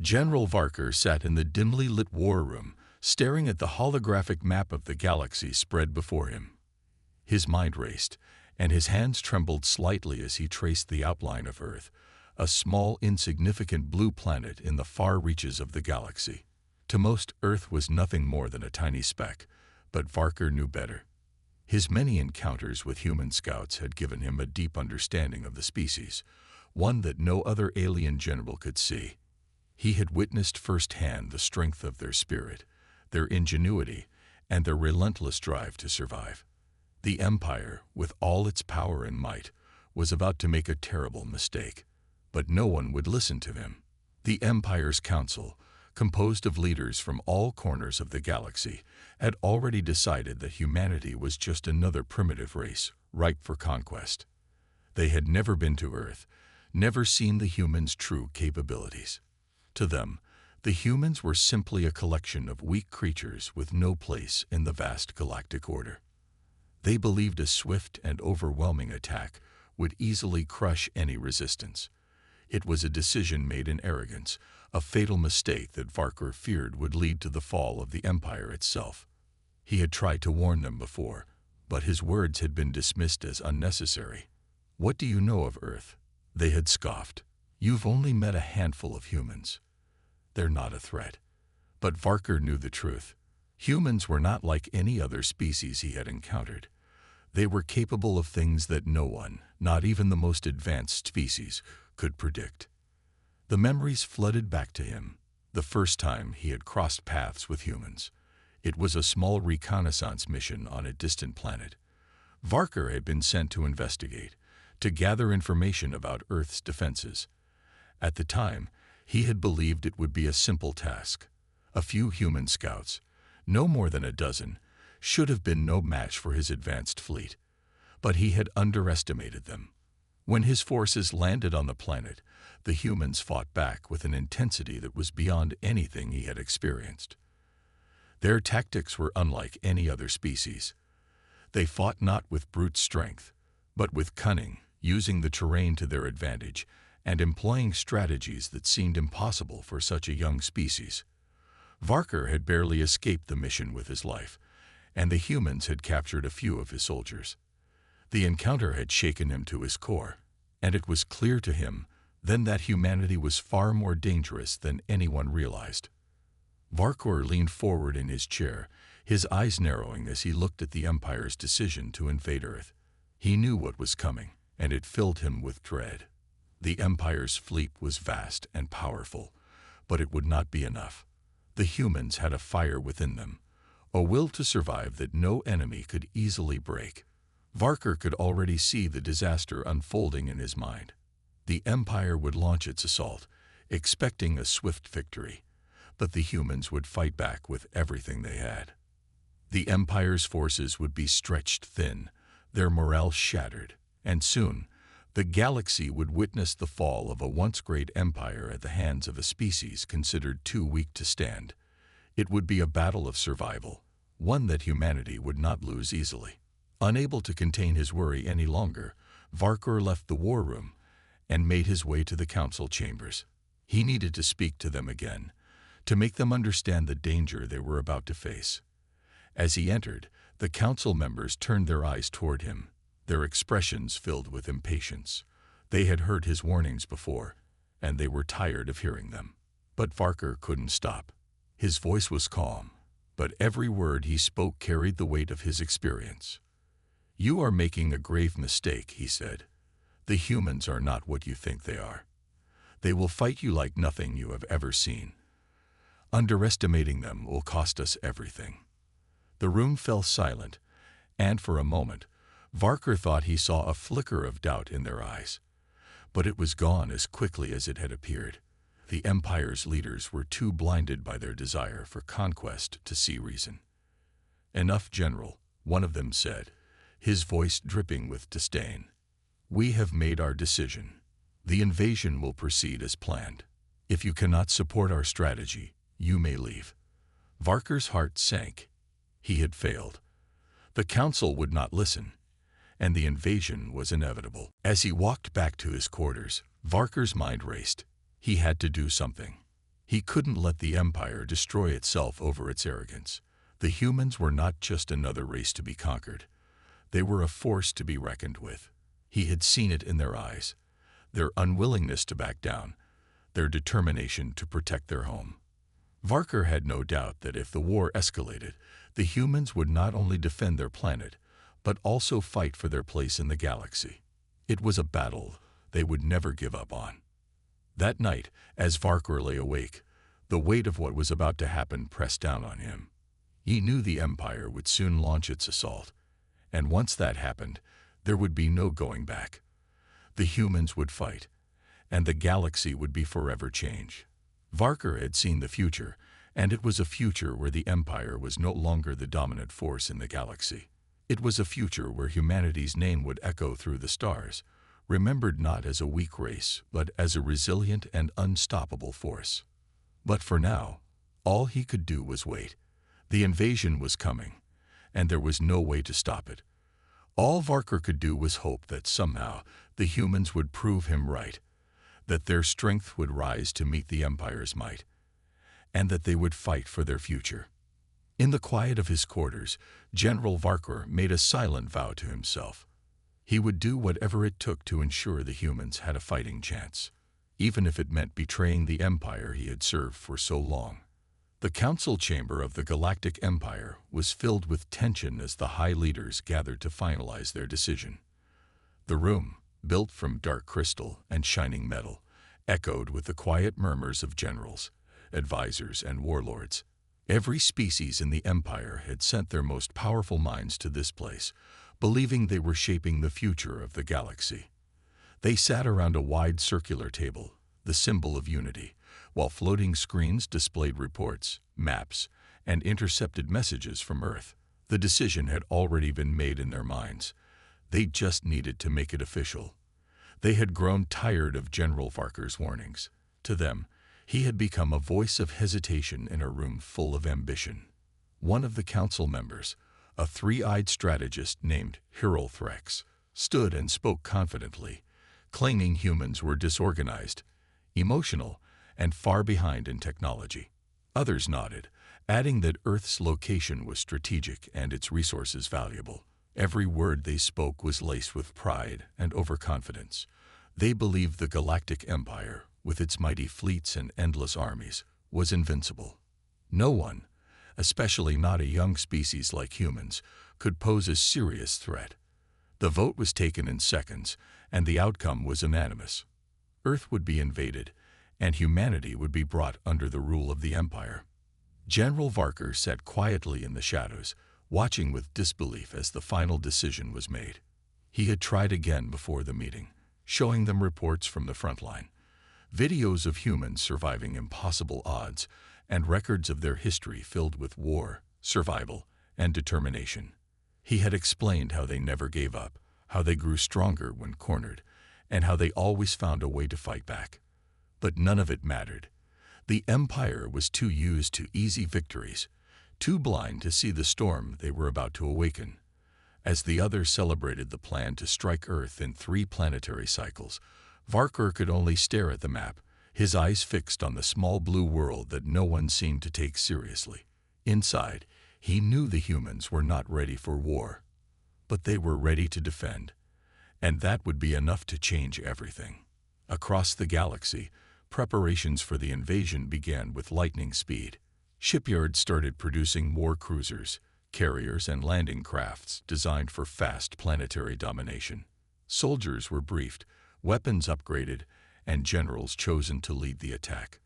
General Varker sat in the dimly lit war room, staring at the holographic map of the galaxy spread before him. His mind raced, and his hands trembled slightly as he traced the outline of Earth, a small, insignificant blue planet in the far reaches of the galaxy. To most, Earth was nothing more than a tiny speck, but Varker knew better. His many encounters with human scouts had given him a deep understanding of the species, one that no other alien general could see. He had witnessed firsthand the strength of their spirit, their ingenuity, and their relentless drive to survive. The Empire, with all its power and might, was about to make a terrible mistake, but no one would listen to him. The Empire's council, composed of leaders from all corners of the galaxy, had already decided that humanity was just another primitive race, ripe for conquest. They had never been to Earth, never seen the humans' true capabilities. To them, the humans were simply a collection of weak creatures with no place in the vast galactic order. They believed a swift and overwhelming attack would easily crush any resistance. It was a decision made in arrogance, a fatal mistake that Varker feared would lead to the fall of the Empire itself. He had tried to warn them before, but his words had been dismissed as unnecessary. "What do you know of Earth?" They had scoffed. "You've only met a handful of humans. They're not a threat." But Varker knew the truth. Humans were not like any other species he had encountered. They were capable of things that no one, not even the most advanced species, could predict. The memories flooded back to him, the first time he had crossed paths with humans. It was a small reconnaissance mission on a distant planet. Varker had been sent to investigate, to gather information about Earth's defenses. At the time, he had believed it would be a simple task. A few human scouts, no more than a dozen, should have been no match for his advanced fleet. But he had underestimated them. When his forces landed on the planet, the humans fought back with an intensity that was beyond anything he had experienced. Their tactics were unlike any other species. They fought not with brute strength, but with cunning, using the terrain to their advantage and employing strategies that seemed impossible for such a young species. Varker had barely escaped the mission with his life, and the humans had captured a few of his soldiers. The encounter had shaken him to his core, and it was clear to him then that humanity was far more dangerous than anyone realized. Varker leaned forward in his chair, his eyes narrowing as he looked at the Empire's decision to invade Earth. He knew what was coming, and it filled him with dread. The Empire's fleet was vast and powerful, but it would not be enough. The humans had a fire within them, a will to survive that no enemy could easily break. Varker could already see the disaster unfolding in his mind. The Empire would launch its assault, expecting a swift victory, but the humans would fight back with everything they had. The Empire's forces would be stretched thin, their morale shattered, and soon, the galaxy would witness the fall of a once great empire at the hands of a species considered too weak to stand. It would be a battle of survival, one that humanity would not lose easily. Unable to contain his worry any longer, Varker left the war room and made his way to the council chambers. He needed to speak to them again, to make them understand the danger they were about to face. As he entered, the council members turned their eyes toward him, their expressions filled with impatience. They had heard his warnings before, and they were tired of hearing them. But Varker couldn't stop. His voice was calm, but every word he spoke carried the weight of his experience. "You are making a grave mistake," he said. "The humans are not what you think they are. They will fight you like nothing you have ever seen. Underestimating them will cost us everything." The room fell silent, and for a moment, Varker thought he saw a flicker of doubt in their eyes. But it was gone as quickly as it had appeared. The Empire's leaders were too blinded by their desire for conquest to see reason. "Enough, General," one of them said, his voice dripping with disdain. "We have made our decision. The invasion will proceed as planned. If you cannot support our strategy, you may leave." Varker's heart sank. He had failed. The council would not listen, and the invasion was inevitable. As he walked back to his quarters, Varker's mind raced. He had to do something. He couldn't let the Empire destroy itself over its arrogance. The humans were not just another race to be conquered. They were a force to be reckoned with. He had seen it in their eyes, their unwillingness to back down, their determination to protect their home. Varker had no doubt that if the war escalated, the humans would not only defend their planet, but also fight for their place in the galaxy. It was a battle they would never give up on. That night, as Varker lay awake, the weight of what was about to happen pressed down on him. He knew the Empire would soon launch its assault, and once that happened, there would be no going back. The humans would fight, and the galaxy would be forever changed. Varker had seen the future, and it was a future where the Empire was no longer the dominant force in the galaxy. It was a future where humanity's name would echo through the stars, remembered not as a weak race, but as a resilient and unstoppable force. But for now, all he could do was wait. The invasion was coming, and there was no way to stop it. All Varker could do was hope that somehow the humans would prove him right, that their strength would rise to meet the Empire's might, and that they would fight for their future. In the quiet of his quarters, General Varker made a silent vow to himself. He would do whatever it took to ensure the humans had a fighting chance, even if it meant betraying the Empire he had served for so long. The council chamber of the Galactic Empire was filled with tension as the high leaders gathered to finalize their decision. The room, built from dark crystal and shining metal, echoed with the quiet murmurs of generals, advisors, and warlords. Every species in the Empire had sent their most powerful minds to this place, believing they were shaping the future of the galaxy. They sat around a wide circular table, the symbol of unity, while floating screens displayed reports, maps, and intercepted messages from Earth. The decision had already been made in their minds. They just needed to make it official. They had grown tired of General Varker's warnings. To them, he had become a voice of hesitation in a room full of ambition. One of the council members, a three-eyed strategist named Threx, stood and spoke confidently, claiming humans were disorganized, emotional, and far behind in technology. Others nodded, adding that Earth's location was strategic and its resources valuable. Every word they spoke was laced with pride and overconfidence. They believed the Galactic Empire, with its mighty fleets and endless armies, was invincible. No one, especially not a young species like humans, could pose a serious threat. The vote was taken in seconds, and the outcome was unanimous. Earth would be invaded, and humanity would be brought under the rule of the Empire. General Varker sat quietly in the shadows, watching with disbelief as the final decision was made. He had tried again before the meeting, showing them reports from the front line, videos of humans surviving impossible odds, and records of their history filled with war, survival, and determination. He had explained how they never gave up, how they grew stronger when cornered, and how they always found a way to fight back. But none of it mattered. The Empire was too used to easy victories, too blind to see the storm they were about to awaken. As the others celebrated the plan to strike Earth in 3 planetary cycles, Varker could only stare at the map, his eyes fixed on the small blue world that no one seemed to take seriously. Inside, he knew the humans were not ready for war, but they were ready to defend, and that would be enough to change everything. Across the galaxy, preparations for the invasion began with lightning speed. Shipyards started producing war cruisers, carriers, and landing crafts designed for fast planetary domination. Soldiers were briefed, weapons upgraded, and generals chosen to lead the attack.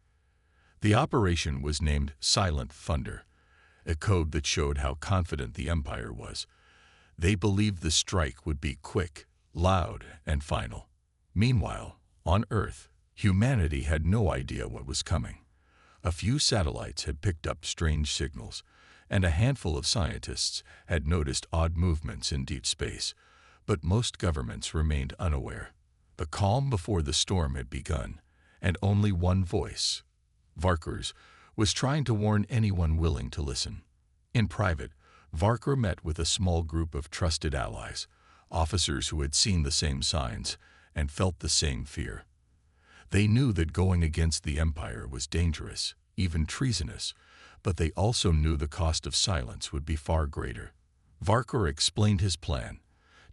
The operation was named Silent Thunder, a code that showed how confident the Empire was. They believed the strike would be quick, loud, and final. Meanwhile, on Earth, humanity had no idea what was coming. A few satellites had picked up strange signals, and a handful of scientists had noticed odd movements in deep space, but most governments remained unaware. The calm before the storm had begun, and only one voice, Varker's, was trying to warn anyone willing to listen. In private, Varker met with a small group of trusted allies, officers who had seen the same signs and felt the same fear. They knew that going against the Empire was dangerous, even treasonous, but they also knew the cost of silence would be far greater. Varkor explained his plan: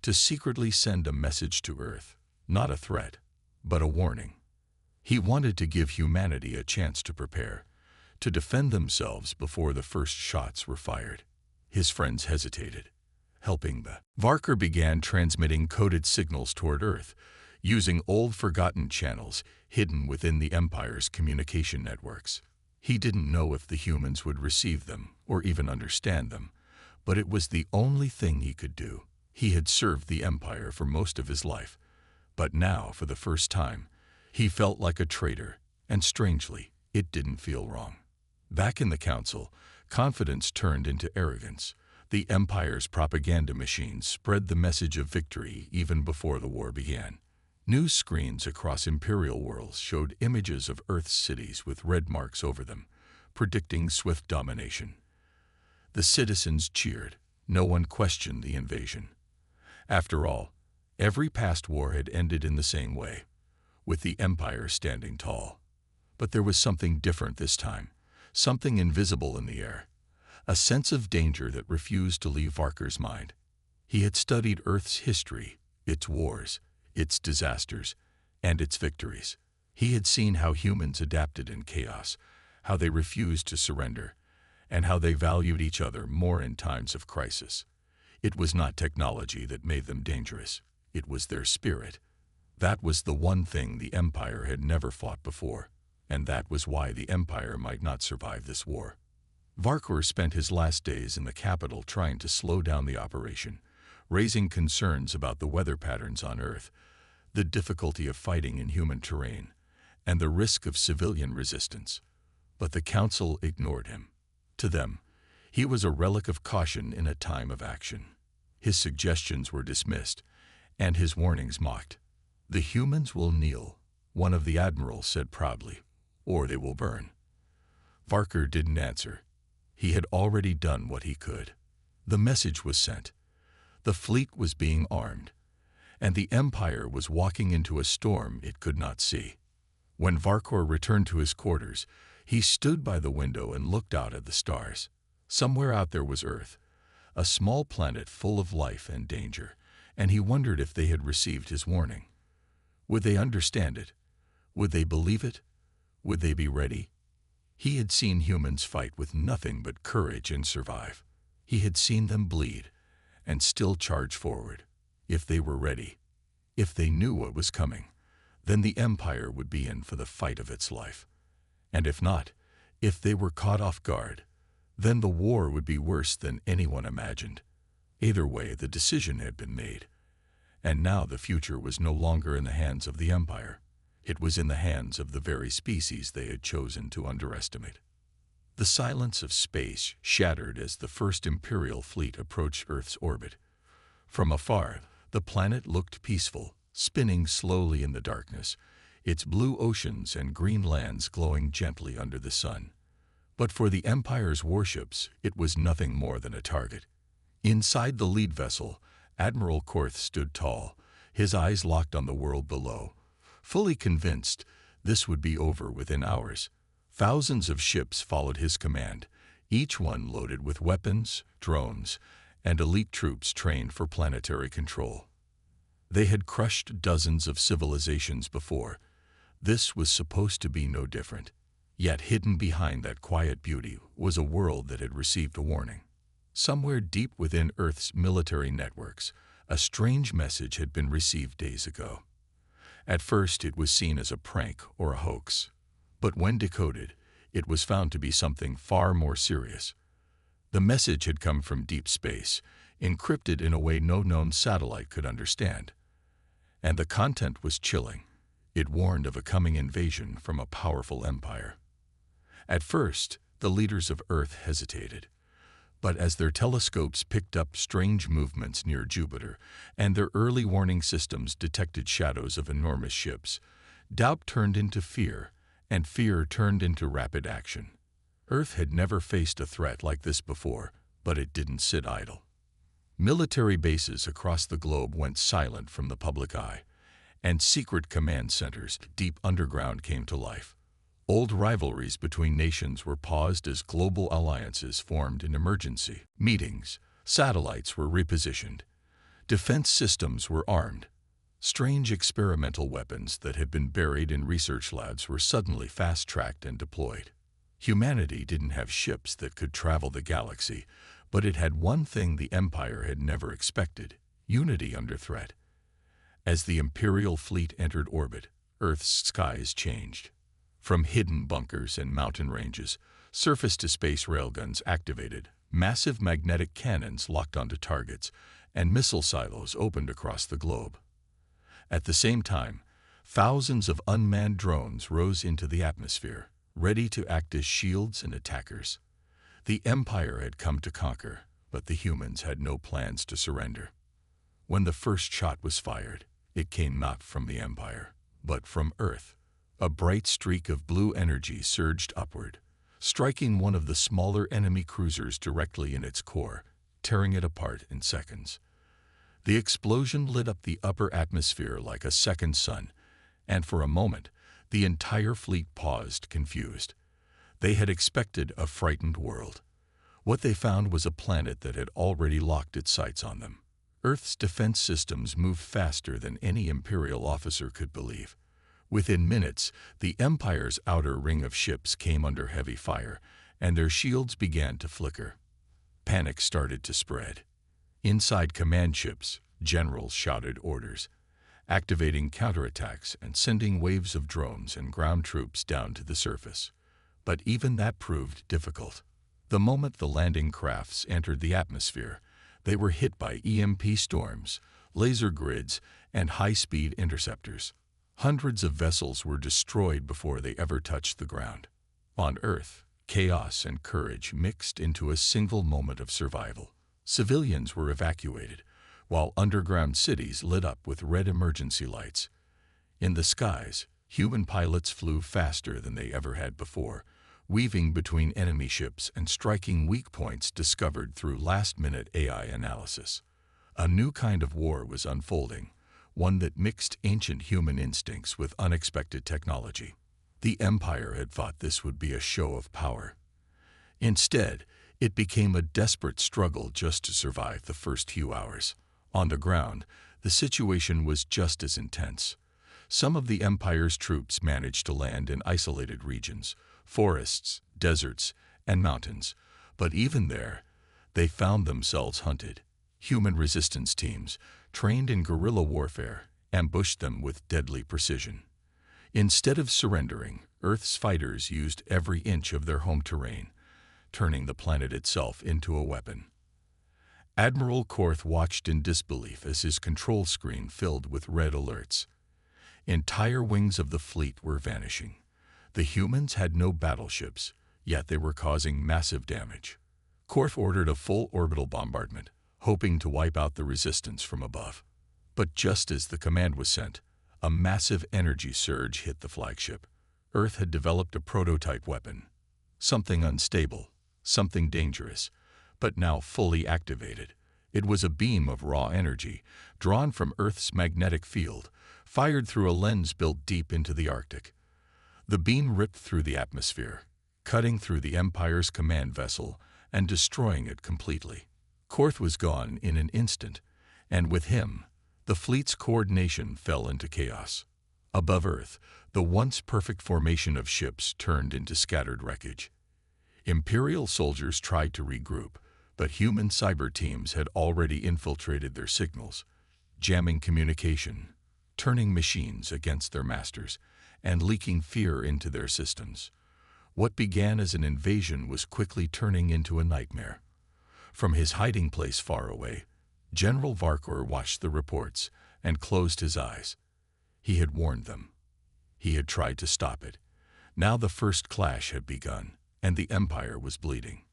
to secretly send a message to Earth, not a threat, but a warning. He wanted to give humanity a chance to prepare, to defend themselves before the first shots were fired. His friends hesitated. Helping the Varkor began transmitting coded signals toward Earth, using old forgotten channels hidden within the Empire's communication networks. He didn't know if the humans would receive them or even understand them, but it was the only thing he could do. He had served the Empire for most of his life, but now, for the first time, he felt like a traitor, and strangely, it didn't feel wrong. Back in the Council, confidence turned into arrogance. The Empire's propaganda machines spread the message of victory even before the war began. News screens across Imperial worlds showed images of Earth's cities with red marks over them, predicting swift domination. The citizens cheered. No one questioned the invasion. After all, every past war had ended in the same way, with the Empire standing tall. But there was something different this time, something invisible in the air, a sense of danger that refused to leave Varkor's mind. He had studied Earth's history, its wars, its disasters, and its victories. He had seen how humans adapted in chaos, how they refused to surrender, and how they valued each other more in times of crisis. It was not technology that made them dangerous. It was their spirit. That was the one thing the Empire had never fought before, and that was why the Empire might not survive this war. Varkor spent his last days in the capital trying to slow down the operation, raising concerns about the weather patterns on Earth, the difficulty of fighting in human terrain, and the risk of civilian resistance. But the Council ignored him. To them, he was a relic of caution in a time of action. His suggestions were dismissed, and his warnings mocked. "The humans will kneel," one of the admirals said proudly, "or they will burn." Varkor didn't answer. He had already done what he could. The message was sent. The fleet was being armed, and the Empire was walking into a storm it could not see. When Varkor returned to his quarters, he stood by the window and looked out at the stars. Somewhere out there was Earth, a small planet full of life and danger, and he wondered if they had received his warning. Would they understand it? Would they believe it? Would they be ready? He had seen humans fight with nothing but courage and survive. He had seen them bleed and still charge forward. If they were ready, if they knew what was coming, then the Empire would be in for the fight of its life. And if not, if they were caught off guard, then the war would be worse than anyone imagined. Either way, the decision had been made. And now the future was no longer in the hands of the Empire. It was in the hands of the very species they had chosen to underestimate. The silence of space shattered as the first Imperial fleet approached Earth's orbit. From afar, the planet looked peaceful, spinning slowly in the darkness, its blue oceans and green lands glowing gently under the sun. But for the Empire's warships, it was nothing more than a target. Inside the lead vessel, Admiral Korth stood tall, his eyes locked on the world below, fully convinced this would be over within hours. Thousands of ships followed his command, each one loaded with weapons, drones, and elite troops trained for planetary control. They had crushed dozens of civilizations before. This was supposed to be no different. Yet hidden behind that quiet beauty was a world that had received a warning. Somewhere deep within Earth's military networks, a strange message had been received days ago. At first, it was seen as a prank or a hoax. But when decoded, it was found to be something far more serious. The message had come from deep space, encrypted in a way no known satellite could understand. And the content was chilling. It warned of a coming invasion from a powerful empire. At first, the leaders of Earth hesitated. But as their telescopes picked up strange movements near Jupiter, and their early warning systems detected shadows of enormous ships, doubt turned into fear, and fear turned into rapid action. Earth had never faced a threat like this before, but it didn't sit idle. Military bases across the globe went silent from the public eye, and secret command centers deep underground came to life. Old rivalries between nations were paused as global alliances formed in emergency meetings. Satellites were repositioned. Defense systems were armed. Strange experimental weapons that had been buried in research labs were suddenly fast-tracked and deployed. Humanity didn't have ships that could travel the galaxy, but it had one thing the Empire had never expected: unity under threat. As the Imperial fleet entered orbit, Earth's skies changed. From hidden bunkers and mountain ranges, surface-to-space railguns activated, massive magnetic cannons locked onto targets, and missile silos opened across the globe. At the same time, thousands of unmanned drones rose into the atmosphere, ready to act as shields and attackers. The Empire had come to conquer, but the humans had no plans to surrender. When the first shot was fired, it came not from the Empire, but from Earth. A bright streak of blue energy surged upward, striking one of the smaller enemy cruisers directly in its core, tearing it apart in seconds. The explosion lit up the upper atmosphere like a second sun, and for a moment, the entire fleet paused, confused. They had expected a frightened world. What they found was a planet that had already locked its sights on them. Earth's defense systems moved faster than any Imperial officer could believe. Within minutes, the Empire's outer ring of ships came under heavy fire, and their shields began to flicker. Panic started to spread. Inside command ships, generals shouted orders, activating counterattacks and sending waves of drones and ground troops down to the surface. But even that proved difficult. The moment the landing crafts entered the atmosphere, they were hit by EMP storms, laser grids, and high-speed interceptors. Hundreds of vessels were destroyed before they ever touched the ground. On Earth, chaos and courage mixed into a single moment of survival. Civilians were evacuated, while underground cities lit up with red emergency lights. In the skies, human pilots flew faster than they ever had before, weaving between enemy ships and striking weak points discovered through last-minute AI analysis. A new kind of war was unfolding, one that mixed ancient human instincts with unexpected technology. The Empire had thought this would be a show of power. Instead, it became a desperate struggle just to survive the first few hours. On the ground, the situation was just as intense. Some of the Empire's troops managed to land in isolated regions, forests, deserts, and mountains, but even there, they found themselves hunted. Human resistance teams, trained in guerrilla warfare, ambushed them with deadly precision. Instead of surrendering, Earth's fighters used every inch of their home terrain, turning the planet itself into a weapon. Admiral Korth watched in disbelief as his control screen filled with red alerts. Entire wings of the fleet were vanishing. The humans had no battleships, yet they were causing massive damage. Korth ordered a full orbital bombardment, hoping to wipe out the resistance from above. But just as the command was sent, a massive energy surge hit the flagship. Earth had developed a prototype weapon. Something unstable, something dangerous, but now fully activated. It was a beam of raw energy, drawn from Earth's magnetic field, fired through a lens built deep into the Arctic. The beam ripped through the atmosphere, cutting through the Empire's command vessel and destroying it completely. Korth was gone in an instant, and with him, the fleet's coordination fell into chaos. Above Earth, the once perfect formation of ships turned into scattered wreckage. Imperial soldiers tried to regroup, but human cyber teams had already infiltrated their signals, jamming communication, turning machines against their masters, and leaking fear into their systems. What began as an invasion was quickly turning into a nightmare. From his hiding place far away, General Varkor watched the reports and closed his eyes. He had warned them. He had tried to stop it. Now the first clash had begun, and the Empire was bleeding.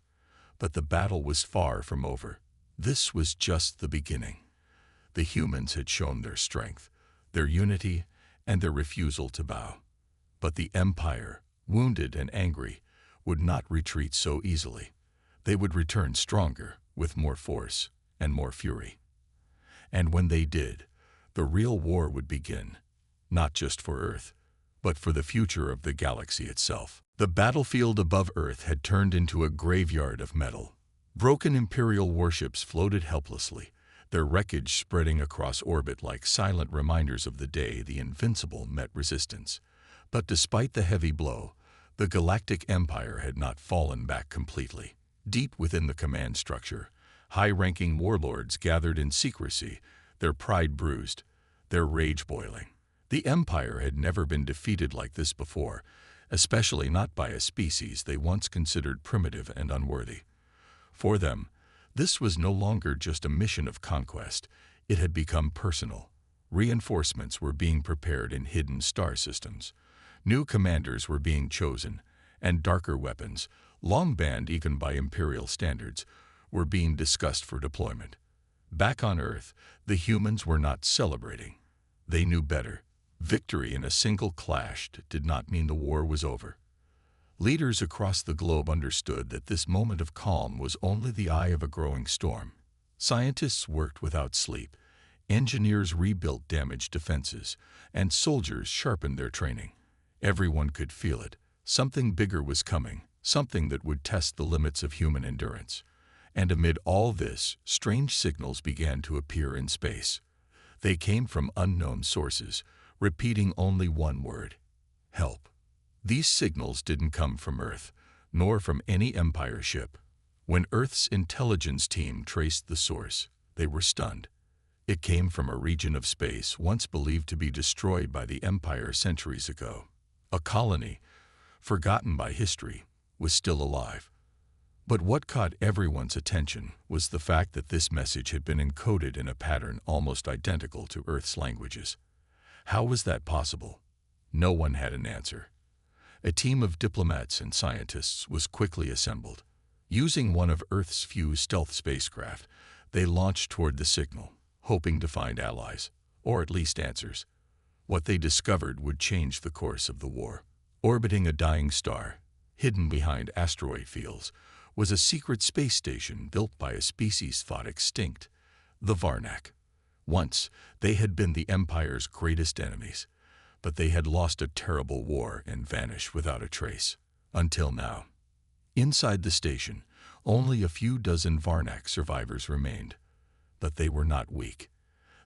But the battle was far from over. This was just the beginning. The humans had shown their strength, their unity, and their refusal to bow. But the Empire, wounded and angry, would not retreat so easily. They would return stronger, with more force and more fury. And when they did, the real war would begin. not just for Earth, but for the future of the galaxy itself. The battlefield above Earth had turned into a graveyard of metal. Broken Imperial warships floated helplessly, their wreckage spreading across orbit like silent reminders of the day the Invincible met resistance. But despite the heavy blow, the Galactic Empire had not fallen back completely. Deep within the command structure, high-ranking warlords gathered in secrecy, their pride bruised, their rage boiling. The Empire had never been defeated like this before, especially not by a species they once considered primitive and unworthy. For them, this was no longer just a mission of conquest. It had become personal. Reinforcements were being prepared in hidden star systems. New commanders were being chosen, and darker weapons, long banned even by Imperial standards, were being discussed for deployment. Back on Earth, the humans were not celebrating. They knew better. Victory in a single clash did not mean the war was over. Leaders across the globe understood that this moment of calm was only the eye of a growing storm. Scientists worked without sleep, engineers rebuilt damaged defenses, and soldiers sharpened their training. Everyone could feel it. Something bigger was coming, something that would test the limits of human endurance. And amid all this, strange signals began to appear in space. They came from unknown sources, repeating only one word: help. These signals didn't come from Earth, nor from any Empire ship. When Earth's intelligence team traced the source, they were stunned. It came from a region of space once believed to be destroyed by the Empire centuries ago. A colony, forgotten by history, was still alive. But what caught everyone's attention was the fact that this message had been encoded in a pattern almost identical to Earth's languages. How was that possible? No one had an answer. A team of diplomats and scientists was quickly assembled. Using one of Earth's few stealth spacecraft, they launched toward the signal, hoping to find allies, or at least answers. What they discovered would change the course of the war. Orbiting a dying star, hidden behind asteroid fields, was a secret space station built by a species thought extinct, the Varnak. Once, they had been the Empire's greatest enemies, but they had lost a terrible war and vanished without a trace. Until now. Inside the station, only a few dozen Varnak survivors remained. But they were not weak.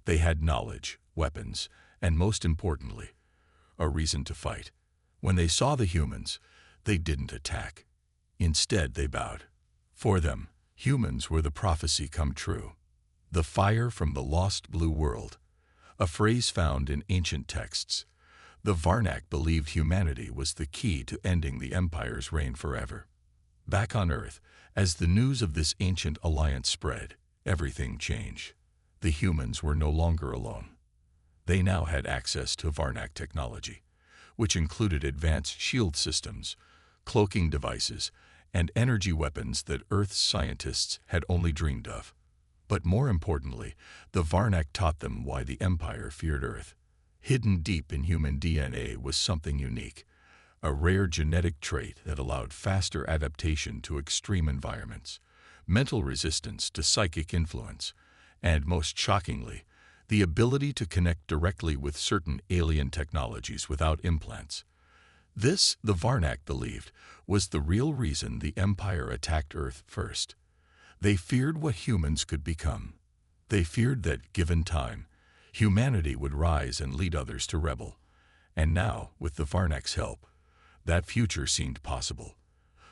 They had knowledge, weapons, and most importantly, a reason to fight. When they saw the humans, they didn't attack. Instead, they bowed. For them, humans were the prophecy come true. The fire from the lost blue world, a phrase found in ancient texts. The Varnak believed humanity was the key to ending the Empire's reign forever. Back on Earth, as the news of this ancient alliance spread, everything changed. The humans were no longer alone. They now had access to Varnak technology, which included advanced shield systems, cloaking devices, and energy weapons that Earth's scientists had only dreamed of. But more importantly, the Varnak taught them why the Empire feared Earth. Hidden deep in human DNA was something unique, a rare genetic trait that allowed faster adaptation to extreme environments, mental resistance to psychic influence, and most shockingly, the ability to connect directly with certain alien technologies without implants. This, the Varnak believed, was the real reason the Empire attacked Earth first. They feared what humans could become. They feared that, given time, humanity would rise and lead others to rebel. And now, with the Varnak's help, that future seemed possible.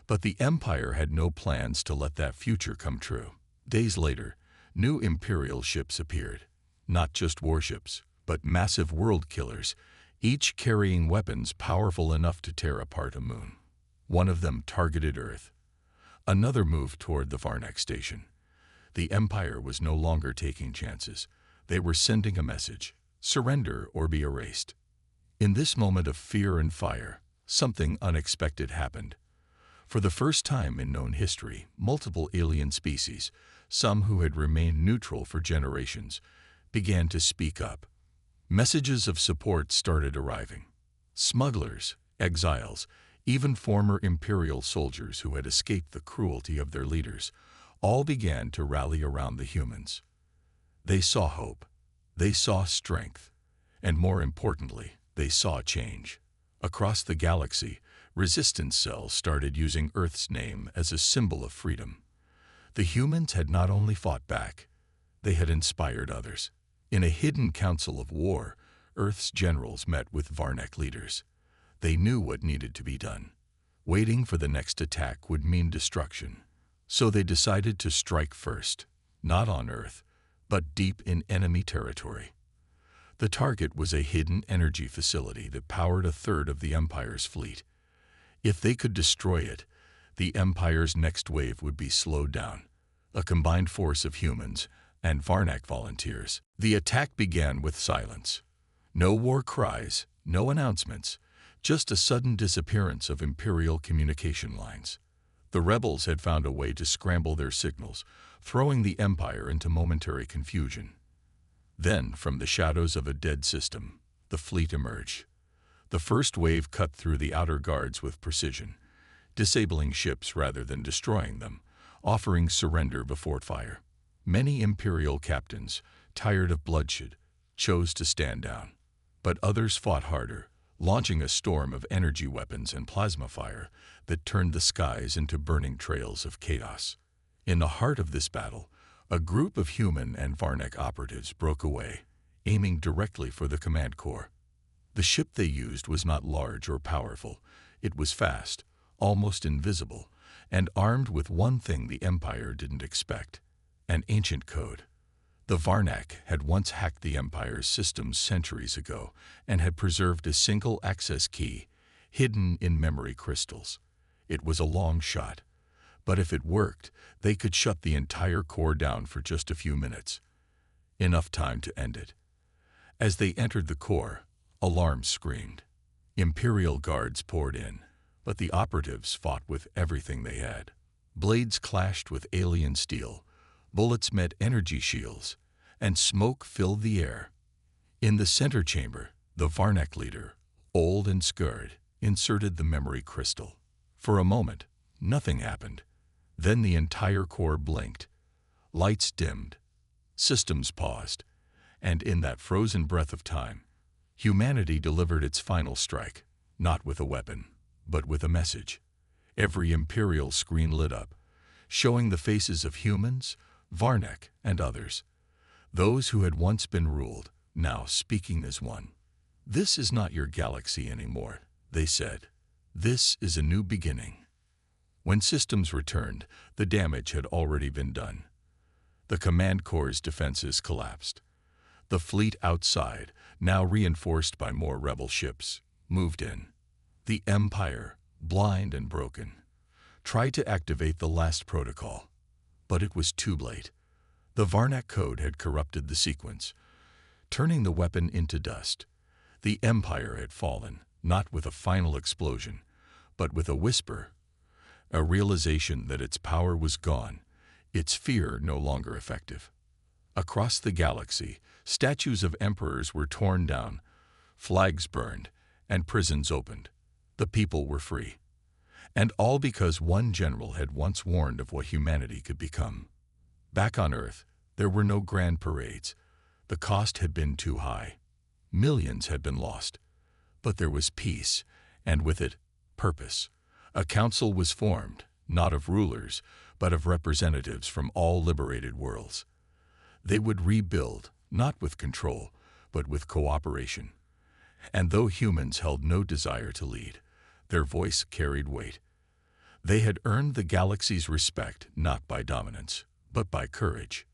But the Empire had no plans to let that future come true. Days later, new Imperial ships appeared. Not just warships, but massive world killers, each carrying weapons powerful enough to tear apart a moon. One of them targeted Earth. Another moved toward the Varnak station. The Empire was no longer taking chances. They were sending a message: surrender or be erased. In this moment of fear and fire, something unexpected happened. For the first time in known history, multiple alien species, some who had remained neutral for generations, began to speak up. Messages of support started arriving. Smugglers, exiles, even former Imperial soldiers who had escaped the cruelty of their leaders, all began to rally around the humans. They saw hope, they saw strength, and more importantly, they saw change. Across the galaxy, resistance cells started using Earth's name as a symbol of freedom. The humans had not only fought back, they had inspired others. In a hidden council of war, Earth's generals met with Varnak leaders. They knew what needed to be done. Waiting for the next attack would mean destruction. So they decided to strike first, not on Earth, but deep in enemy territory. The target was a hidden energy facility that powered a third of the Empire's fleet. If they could destroy it, the Empire's next wave would be slowed down, a combined force of humans and Varnak volunteers. The attack began with silence. No war cries, no announcements, just a sudden disappearance of Imperial communication lines. The rebels had found a way to scramble their signals, throwing the Empire into momentary confusion. Then, from the shadows of a dead system, the fleet emerged. The first wave cut through the outer guards with precision, disabling ships rather than destroying them, offering surrender before fire. Many Imperial captains, tired of bloodshed, chose to stand down. But others fought harder, launching a storm of energy weapons and plasma fire that turned the skies into burning trails of chaos. In the heart of this battle, a group of human and Varnak operatives broke away, aiming directly for the command core. The ship they used was not large or powerful. It was fast, almost invisible, and armed with one thing the Empire didn't expect: an ancient code. The Varnak had once hacked the Empire's systems centuries ago and had preserved a single access key hidden in memory crystals. It was a long shot, but if it worked, they could shut the entire core down for just a few minutes. Enough time to end it. As they entered the core, alarms screamed. Imperial guards poured in, but the operatives fought with everything they had. Blades clashed with alien steel, bullets met energy shields, and smoke filled the air. In the center chamber, the Varnak leader, old and scarred, inserted the memory crystal. For a moment, nothing happened. Then the entire core blinked. Lights dimmed, systems paused, and in that frozen breath of time, humanity delivered its final strike, not with a weapon, but with a message. Every Imperial screen lit up, showing the faces of humans, Varnak, and others. Those who had once been ruled, now speaking as one. "This is not your galaxy anymore," they said. "This is a new beginning." When systems returned, the damage had already been done. The command core's defenses collapsed. The fleet outside, now reinforced by more rebel ships, moved in. The Empire, blind and broken, tried to activate the last protocol, but it was too late. The Varnak code had corrupted the sequence, turning the weapon into dust. The Empire had fallen, not with a final explosion, but with a whisper, a realization that its power was gone, its fear no longer effective. Across the galaxy, statues of emperors were torn down, flags burned, and prisons opened. The people were free. And all because one general had once warned of what humanity could become. Back on Earth, there were no grand parades. The cost had been too high. Millions had been lost. But there was peace, and with it, purpose. A council was formed, not of rulers, but of representatives from all liberated worlds. They would rebuild, not with control, but with cooperation. And though humans held no desire to lead, their voice carried weight. They had earned the galaxy's respect not by dominance, but by courage.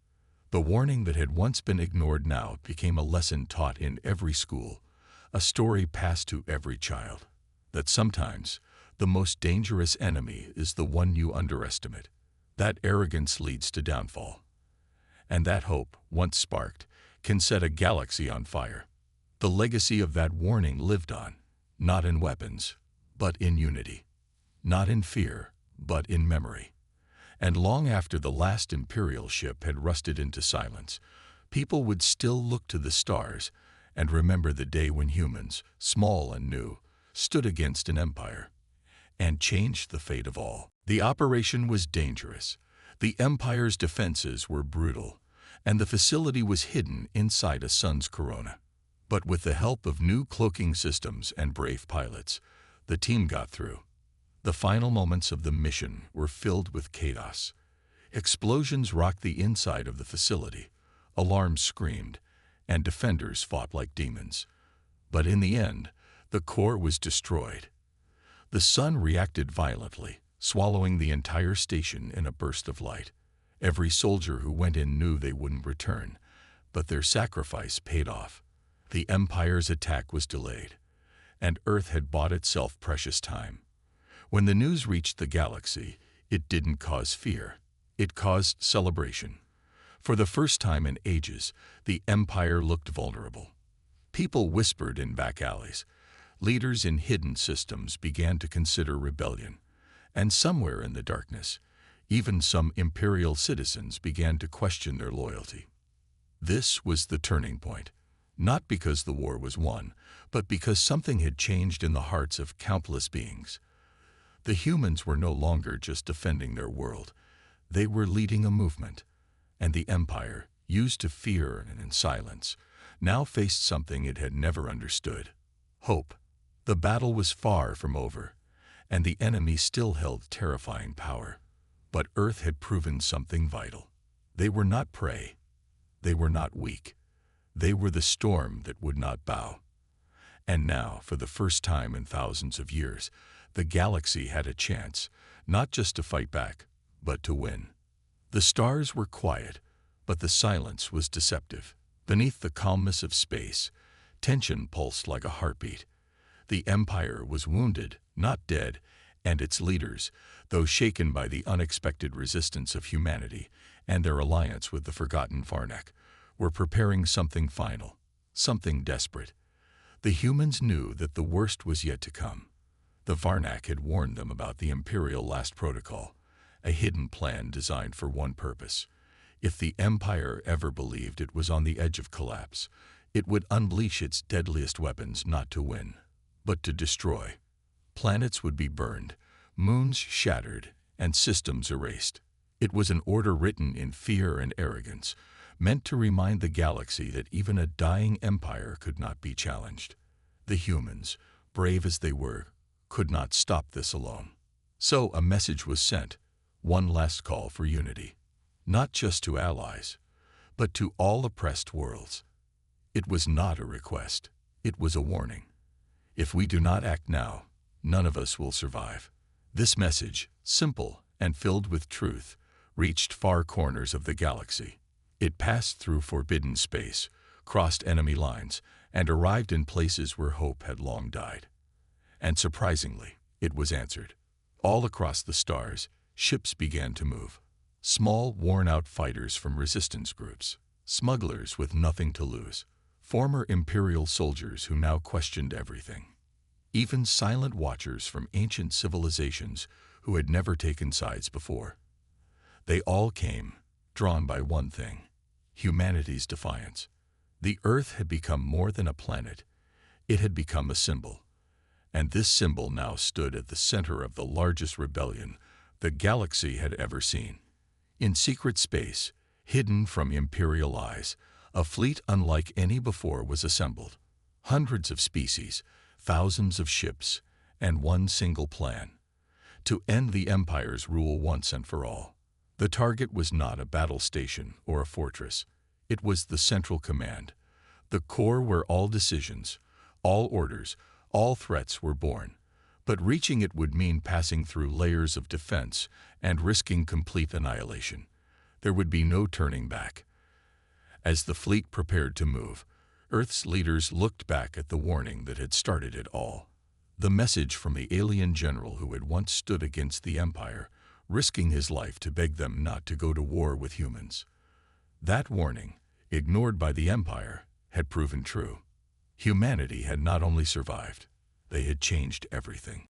The warning that had once been ignored now became a lesson taught in every school, a story passed to every child, that sometimes the most dangerous enemy is the one you underestimate. That arrogance leads to downfall. And that hope, once sparked, can set a galaxy on fire. The legacy of that warning lived on, not in weapons, but in unity. Not in fear, but in memory. And long after the last Imperial ship had rusted into silence, people would still look to the stars and remember the day when humans, small and new, stood against an empire and changed the fate of all. The operation was dangerous. The Empire's defenses were brutal, and the facility was hidden inside a sun's corona. But with the help of new cloaking systems and brave pilots, the team got through. The final moments of the mission were filled with chaos. Explosions rocked the inside of the facility, alarms screamed, and defenders fought like demons. But in the end, the core was destroyed. The sun reacted violently, swallowing the entire station in a burst of light. Every soldier who went in knew they wouldn't return, but their sacrifice paid off. The Empire's attack was delayed, and Earth had bought itself precious time. When the news reached the galaxy, it didn't cause fear. It caused celebration. For the first time in ages, the Empire looked vulnerable. People whispered in back alleys. Leaders in hidden systems began to consider rebellion. And somewhere in the darkness, even some Imperial citizens began to question their loyalty. This was the turning point, not because the war was won, but because something had changed in the hearts of countless beings. The humans were no longer just defending their world. They were leading a movement, and the Empire, used to fear and in silence, now faced something it had never understood: hope. The battle was far from over, and the enemy still held terrifying power. But Earth had proven something vital. They were not prey. They were not weak. They were the storm that would not bow. And now, for the first time in thousands of years, the galaxy had a chance, not just to fight back, but to win. The stars were quiet, but the silence was deceptive. Beneath the calmness of space, tension pulsed like a heartbeat. The Empire was wounded, not dead, and its leaders, though shaken by the unexpected resistance of humanity and their alliance with the forgotten Varnak, were preparing something final, something desperate. The humans knew that the worst was yet to come. The Varnak had warned them about the Imperial Last Protocol, a hidden plan designed for one purpose. If the Empire ever believed it was on the edge of collapse, it would unleash its deadliest weapons not to win, but to destroy. Planets would be burned, moons shattered, and systems erased. It was an order written in fear and arrogance, meant to remind the galaxy that even a dying empire could not be challenged. The humans, brave as they were, could not stop this alone. So a message was sent, one last call for unity, not just to allies, but to all oppressed worlds. It was not a request, it was a warning. If we do not act now, none of us will survive. This message, simple and filled with truth, reached far corners of the galaxy. It passed through forbidden space, crossed enemy lines, and arrived in places where hope had long died. And surprisingly, it was answered. All across the stars, ships began to move. Small, worn-out fighters from resistance groups, smugglers with nothing to lose, former Imperial soldiers who now questioned everything. Even silent watchers from ancient civilizations who had never taken sides before. They all came, drawn by one thing: humanity's defiance. The Earth had become more than a planet. It had become a symbol. And this symbol now stood at the center of the largest rebellion the galaxy had ever seen. In secret space, hidden from Imperial eyes, a fleet unlike any before was assembled. Hundreds of species, thousands of ships, and one single plan: to end the Empire's rule once and for all. The target was not a battle station or a fortress. It was the central command, the core where all decisions, all orders, all threats were born. But reaching it would mean passing through layers of defense and risking complete annihilation. There would be no turning back. As the fleet prepared to move, Earth's leaders looked back at the warning that had started it all. The message from the alien general who had once stood against the Empire, risking his life to beg them not to go to war with humans. That warning, ignored by the Empire, had proven true. Humanity had not only survived, they had changed everything.